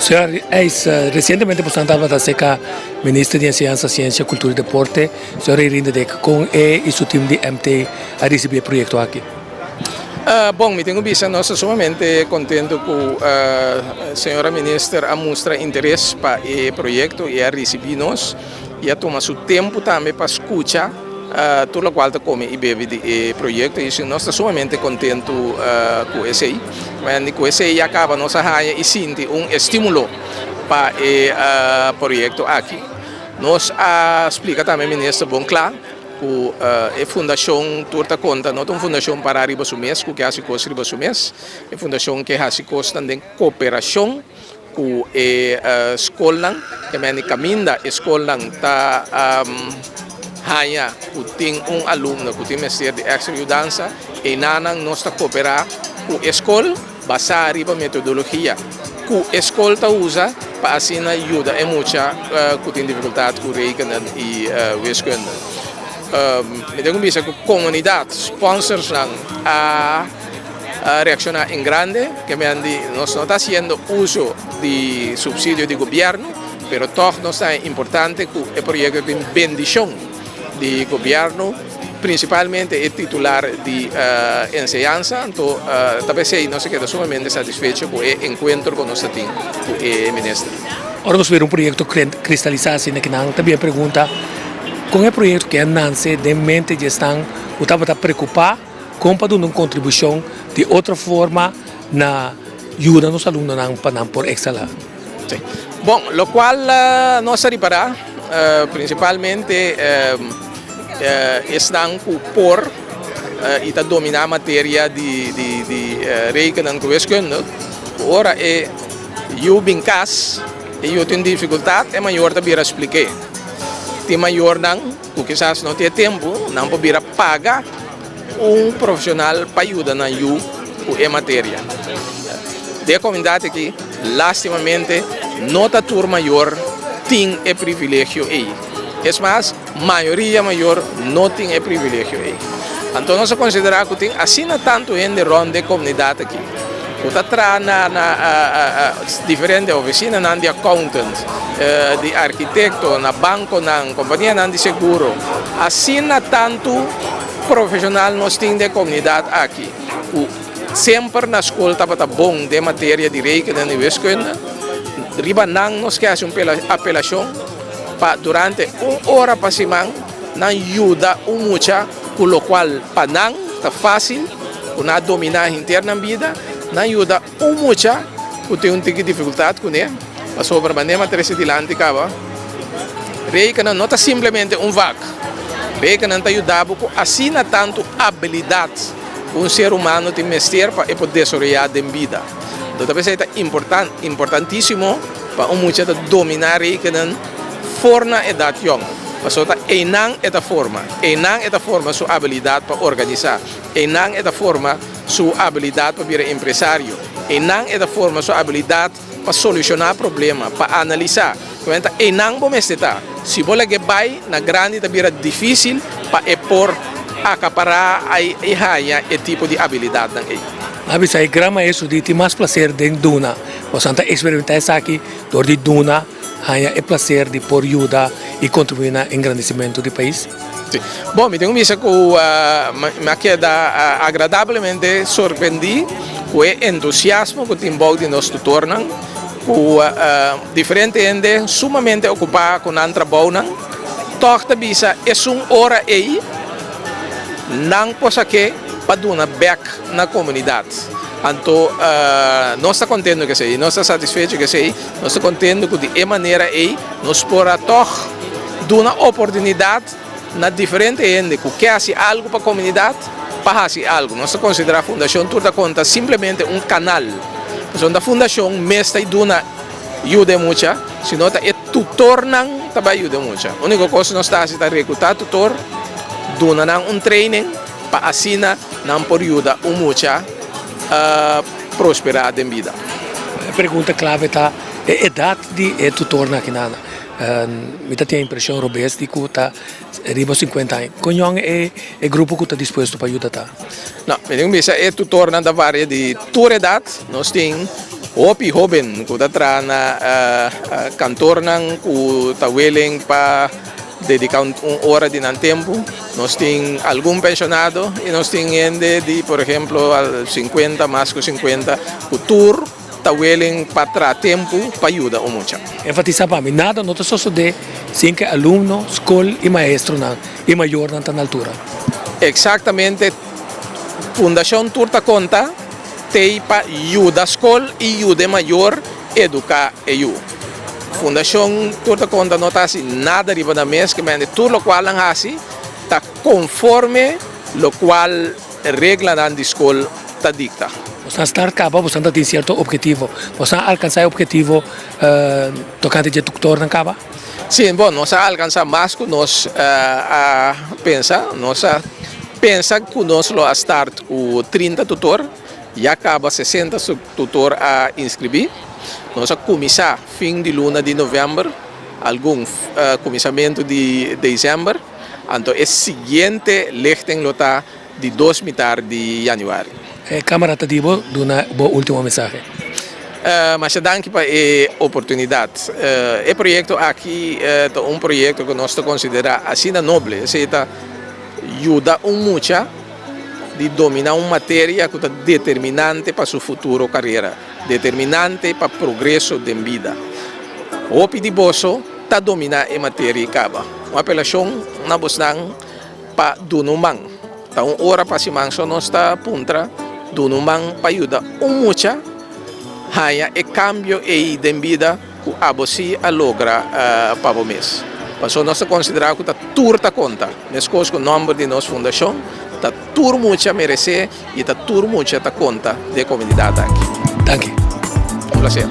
Senhor, recentemente estava a ser ministro de Ciência, Ciência, Cultura e Deporte. O senhor ainda com e seu time de MT a receber o projeto aqui? Bom, me tenho visto, nós sumamente contente com a senhora ministra a mostrar interesse para o projeto e a receber-nos e a tomar seu tempo também para escutar tudo o qual come e bebe do projeto. E nós estamos sumamente contentes com isso aí. Mas com isso aí acaba nossa raia e sente estímulo para o projeto aqui. Nós explica também, ministro, bom claro, que a fundação torta conta, não é uma fundação para arriba do mês, que hace coisa arriba do mês, é uma fundação que hace coisa também cooperação com a escola, que é caminho da escola está hanya que tem aluno que tem mestre de extra-ajudança e nós está cooperar com a escola, baseada em metodologia que a escola usa para assim ajuda é muita que tem dificuldade com rekening e wiskunde. Me tenho visto que a comunidade, sponsors a reaccionar em grande, que nós não está fazendo uso de subsídio do governo, mas também nos é importante que o projeto tem bendição do governo, principalmente o titular de enseñanza. Então, talvez nós queda sumamente satisfeito com o encontro com nosso time, com o ministro. Agora vamos ver projeto cristalizar-se aqui na também pergunta, com o projeto que nasce de mente de estão, o estava preocupado com para dar uma contribuição de outra forma na ajuda nos alunos para por extra. Bom, o qual nós reparar principalmente estão por e dominar a matéria de rekening e wiskunde. Ora eu bem cas e eu tenho dificuldade é maior de explicar. Tem maior não, porque quizás não tem tempo, não pode pagar profissional para ajudar na com a matéria. De comunidade aqui, lastimamente, nota turma maior tem o privilégio aí. É mais, a maioria maior não tem o privilégio aí. Então, nós consideramos que tem assim tanto em de ronda comunidade aqui. O está na diferente oficina de accountant, de arquiteto, na banco, na companhia de seguro. Assim tanto profissional nós temos de comunidade aqui. Sempre na escola está bom de matéria de rekening e wiskunde. Riba nós queremos uma apelação para durante uma hora para semana não ajuda muito, com o qual para não está fácil, para dominar a interna vida, não ajuda muito, que tem dificuldade com ele, mas sobre a maneira de dilante acaba. Rekening não está simplesmente vaca. Rekening está ajudando com assim tanto habilidade um ser humano tem mestre para poder desarrollar a vida. Então, talvez é importantíssimo para muito dominar rekening forma a idade jovem. Mas não é da forma. Não é da forma sua habilidade para organizar. Não é da forma sua habilidade para ser empresário. Não é da forma sua habilidade para solucionar problemas, para analisar. Não vamos estar. Se você que vai na grande, é difícil para pôr acaparar a tipo de habilidade. Mas a grama é isso de ter mais prazer dentro de Duna. Você está experimentando isso aqui, dentro de Duna, é prazer de por ajuda e contribuir no engrandecimento do país? Sim. Bom, me tenho visto que me queda agradavelmente surpreendido com o entusiasmo que tem de nós tornam, com diferente gente sumamente ocupada com o trabalho. Toda visa é uma hora aí, não posso que para dar uma back na comunidade. Então, nós estamos contentes que sei, nós estamos satisfeitos que sei, nós estamos contentes que de maneira aí nós podemos dar uma oportunidade na diferente gente que quer fazer algo para a comunidade, para fazer algo. Nós consideramos a Fundação Torta Conta simplesmente um canal. Então, a Fundação mestre de uma ajuda muito, senão é tutor não também ajuda muito. A única coisa que nós estamos é recrutar tutor, dar um training para assim não por ajuda muito prosperar em vida. A pergunta clave está a idade de tutor na Quinana. Me dá a impressão robust de que está arriba 50 anos. Qual é o grupo que está disposto para ajudar? Não, me digo é tutor na vária de toda idade. Nós temos Opi joven ku trana kantor nang ku ta willing pa dedicar hora de tempo. Nós tem algum pensionado e nós tem gente de, por exemplo, al 50 mais que 50 o tour ta willing para tra tempo para ajuda muito. Enfatiza para mim, nada não só de sem que aluno, escola e maestro não, e maior não está na altura. Exatamente, Fundação Turta Conta tem para ajuda a escola e ajuda maior educar eu. Fundação Turta Conta não está assim nada riba da mesa, que mende tudo o qual não assim, está conforme o qual regra da escola está dicta. Você está acaba, você não tem certo objetivo, você alcançar o objetivo tocante de tutor não acaba? Sim, bom, nós alcançamos mais que nós pensa que nós lo start o 30 tutor e acaba 60 tutor a inscrever. Nós começar fim de luna de novembro, algum começamento de dezembro, então é seguinte lichting lota de 2 metade de januário. Câmara Tadibo, do último mensagem. Mas danke para a oportunidade. O projeto aqui é um projeto que nós consideramos assim nobre, ajuda muito de dominar uma matéria que é determinante para sua futura carreira, determinante para o progresso da vida. O Pidiboso está dominar a matéria acaba. Uma apelação na Bosnan para Dunumang. Então, hora para Simang só nós está puntra Dunumang para ajudar muito hanya e cambio e de vida que a você logra para o mês. Passou nós considerar que está turta conta, nesse caso com o nome de nossa fundação, está tur muito a merecer e está tur muito a conta da comunidade aqui. Danke. Um prazer.